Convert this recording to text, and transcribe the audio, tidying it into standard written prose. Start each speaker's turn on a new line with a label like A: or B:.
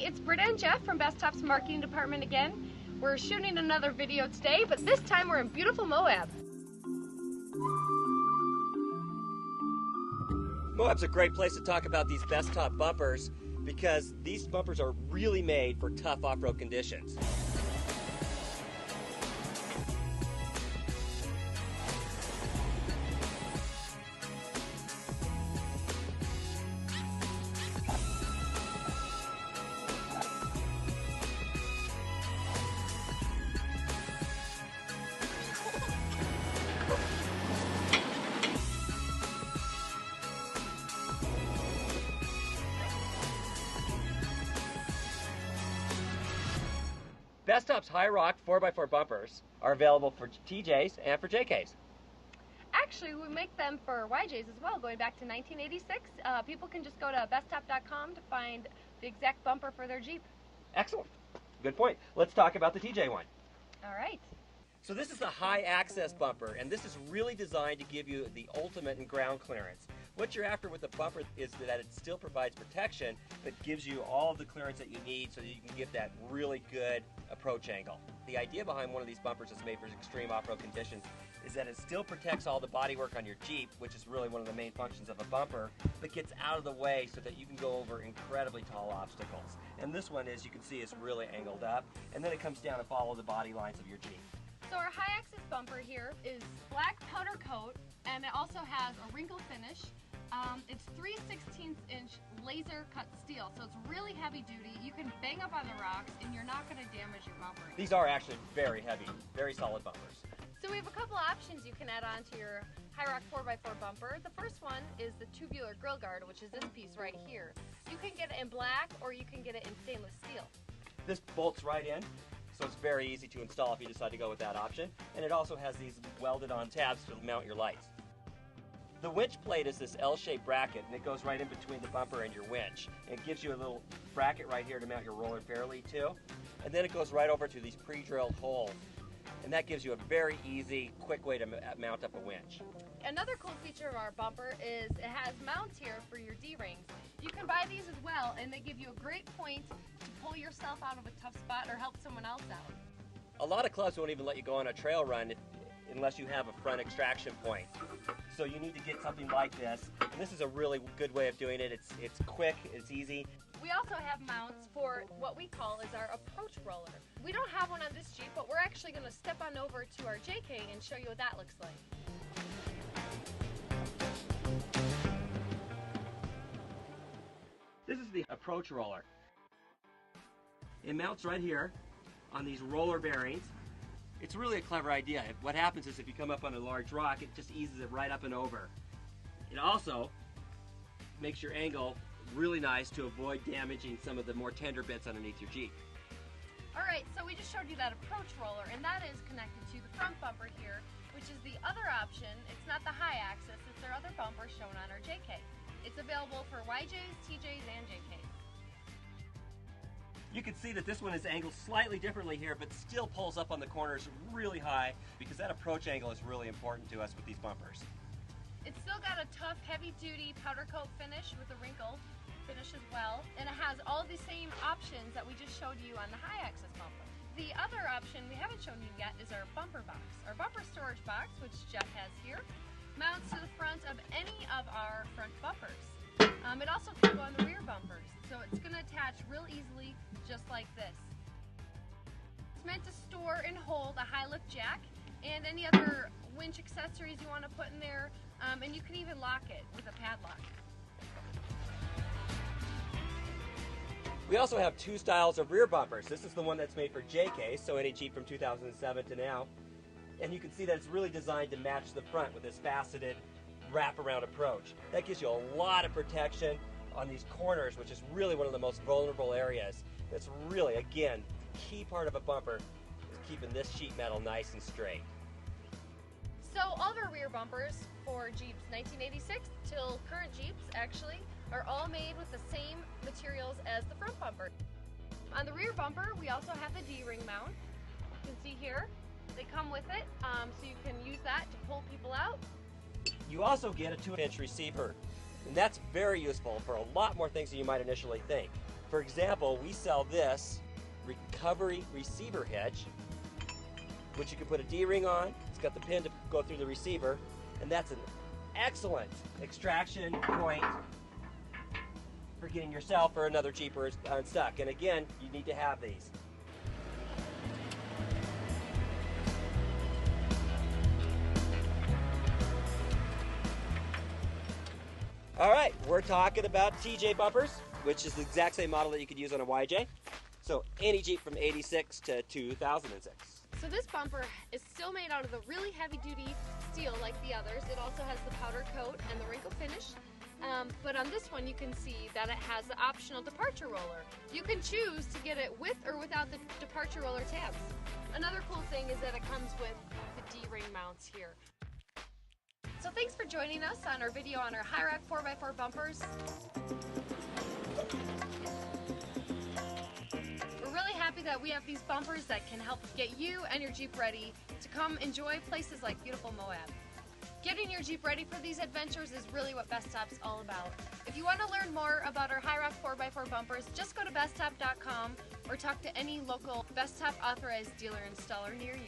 A: it's Britta and Jeff from BESTOP's marketing department again. We're shooting another video today, but this time we're in beautiful Moab.
B: Moab's a great place to talk about these BESTOP bumpers because these bumpers are really made for tough off-road conditions. BESTOP's High Rock 4x4 bumpers are available for TJs and for JKs.
A: Actually, we make them for YJs as well, going back to 1986. People can just go to bestop.com to find the exact bumper for their Jeep.
B: Excellent. Good point. Let's talk about the TJ one.
A: All right.
B: So this is the high access bumper, and this is really designed to give you the ultimate in ground clearance. What you're after with the bumper is that it still provides protection, but gives you all of the clearance that you need so that you can get that really good approach angle. The idea behind one of these bumpers that's made for extreme off-road conditions is that it still protects all the bodywork on your Jeep, which is really one of the main functions of a bumper, but gets out of the way so that you can go over incredibly tall obstacles. And this one, as you can see, is really angled up, and then it comes down and follows the body lines of your Jeep.
A: So our high access bumper here is black powder coat, and it also has a wrinkle finish. It's 3/16 inch laser cut steel, so it's really heavy duty. You can bang up on the rocks and you're not going to damage your bumper.
B: These are actually very heavy, very solid bumpers.
A: So we have a couple options you can add on to your High Rock 4x4 bumper. The first one is the tubular grill guard, which is this piece right here. You can get it in black or you can get it in stainless steel.
B: This bolts right in, so it's very easy to install if you decide to go with that option. And it also has these welded on tabs to mount your lights. The winch plate is this L-shaped bracket, and it goes right in between the bumper and your winch. And it gives you a little bracket right here to mount your roller fairly too. And then it goes right over to these pre-drilled holes. And that gives you a very easy, quick way to mount up a winch.
A: Another cool feature of our bumper is it has mounts here for your D-rings. You can buy these as well, and they give you a great point to pull yourself out of a tough spot or help someone else out.
B: A lot of clubs won't even let you go on a trail run unless you have a front extraction point. So you need to get something like this, and this is a really good way of doing it. It's quick, it's easy.
A: We also have mounts for what we call is our approach roller. We don't have one on this Jeep, but we're actually going to step on over to our JK and show you what that looks like.
B: This is the approach roller. It mounts right here on these roller bearings. It's really a clever idea. What happens is if you come up on a large rock, it just eases it right up and over. It also makes your angle really nice to avoid damaging some of the more tender bits underneath your Jeep.
A: Alright, so we just showed you that approach roller, and that is connected to the front bumper here, which is the other option. It's not the high axis, it's our other bumper shown on our JK. It's available for YJs, TJs, and JKs.
B: You can see that this one is angled slightly differently here, but still pulls up on the corners really high because that approach angle is really important to us with these bumpers.
A: It's still got a tough, heavy-duty powder coat finish with a wrinkle finish as well, and it has all the same options that we just showed you on the high access bumper. The other option we haven't shown you yet is our bumper box. Our bumper storage box, which Jeff has here, mounts to the front of any of our front bumpers. It also can go on the rear bumpers, so it's going to attach real easily, just like this. It's meant to store and hold a high lift jack and any other winch accessories you want to put in there, and you can even lock it with a padlock.
B: We also have two styles of rear bumpers. This is the one that's made for JK, so any Jeep from 2007 to now. And you can see that it's really designed to match the front with this faceted wraparound approach. That gives you a lot of protection on these corners, which is really one of the most vulnerable areas. That's really, again, the key part of a bumper is keeping this sheet metal nice and straight.
A: So all of our rear bumpers for Jeeps 1986 till current Jeeps actually are all made with the same materials as the front bumper. On the rear bumper we also have the D-ring mount. You can see here they come with it, so you can use that to pull people out.
B: You also get a 2-inch receiver, and that's very useful for a lot more things than you might initially think. For example, we sell this recovery receiver hitch, which you can put a D-ring on. It's got the pin to go through the receiver, and that's an excellent extraction point for getting yourself or another Jeeper unstuck. And again, you need to have these. All right, we're talking about TJ bumpers, which is the exact same model that you could use on a YJ. So any Jeep from 86 to 2006.
A: So this bumper is still made out of the really heavy duty steel like the others. It also has the powder coat and the wrinkle finish. But on this one you can see that it has the optional departure roller. You can choose to get it with or without the departure roller tabs. Another cool thing is that it comes with the D-ring mounts here. So thanks for joining us on our video on our High-Rack 4x4 bumpers. We're really happy that we have these bumpers that can help get you and your Jeep ready to come enjoy places like beautiful Moab. Getting your Jeep ready for these adventures is really what BESTOP's all about. If you want to learn more about our High-Rack 4x4 bumpers, just go to bestop.com or talk to any local BESTOP authorized dealer installer near you.